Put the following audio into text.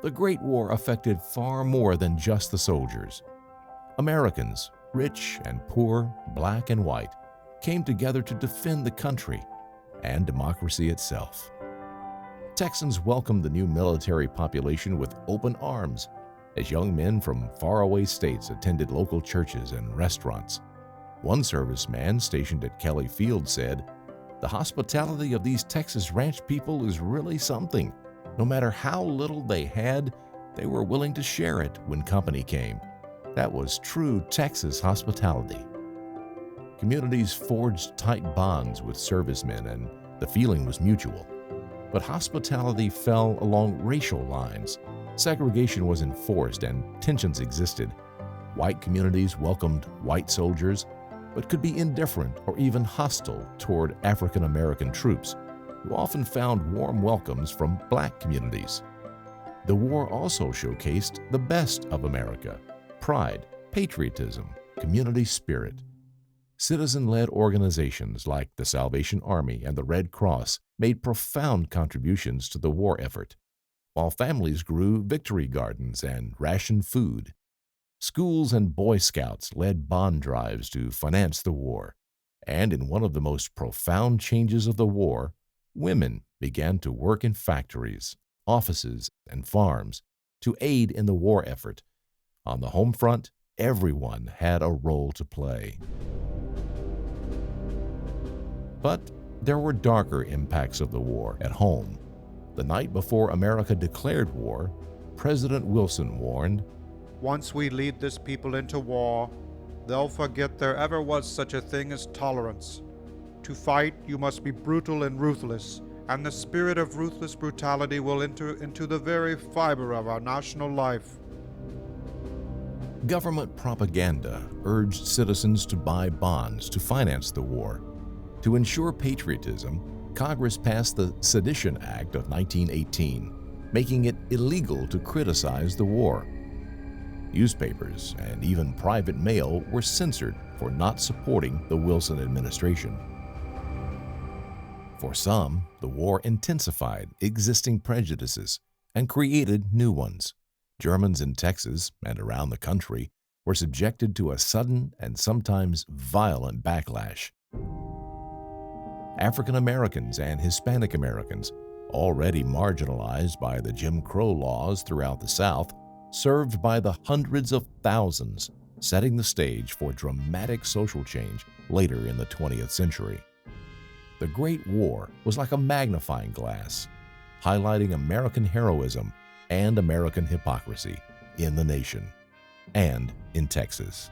The Great War affected far more than just the soldiers. Americans, rich and poor, black and white, came together to defend the country and democracy itself. Texans welcomed the new military population with open arms as young men from faraway states attended local churches and restaurants. One serviceman stationed at Kelly Field said, "The hospitality of these Texas ranch people is really something. No matter how little they had, they were willing to share it when company came." That was true Texas hospitality. Communities forged tight bonds with servicemen, and the feeling was mutual. But hospitality fell along racial lines. Segregation was enforced and tensions existed. White communities welcomed white soldiers, but could be indifferent or even hostile toward African American troops, who often found warm welcomes from black communities. The war also showcased the best of America: pride, patriotism, community spirit. Citizen-led organizations like the Salvation Army and the Red Cross made profound contributions to the war effort, while families grew victory gardens and rationed food. Schools and Boy Scouts led bond drives to finance the war, and in one of the most profound changes of the war, women began to work in factories, offices, and farms to aid in the war effort. On the home front, everyone had a role to play. But there were darker impacts of the war at home. The night before America declared war, President Wilson warned, "Once we lead this people into war, they'll forget there ever was such a thing as tolerance. To fight, you must be brutal and ruthless, and the spirit of ruthless brutality will enter into the very fiber of our national life." Government propaganda urged citizens to buy bonds to finance the war. To ensure patriotism, Congress passed the Sedition Act of 1918, making it illegal to criticize the war. Newspapers and even private mail were censored for not supporting the Wilson administration. For some, the war intensified existing prejudices and created new ones. Germans in Texas and around the country were subjected to a sudden and sometimes violent backlash. African Americans and Hispanic Americans, already marginalized by the Jim Crow laws throughout the South, served by the hundreds of thousands, setting the stage for dramatic social change later in the 20th century. The Great War was like a magnifying glass, highlighting American heroism and American hypocrisy in the nation and in Texas.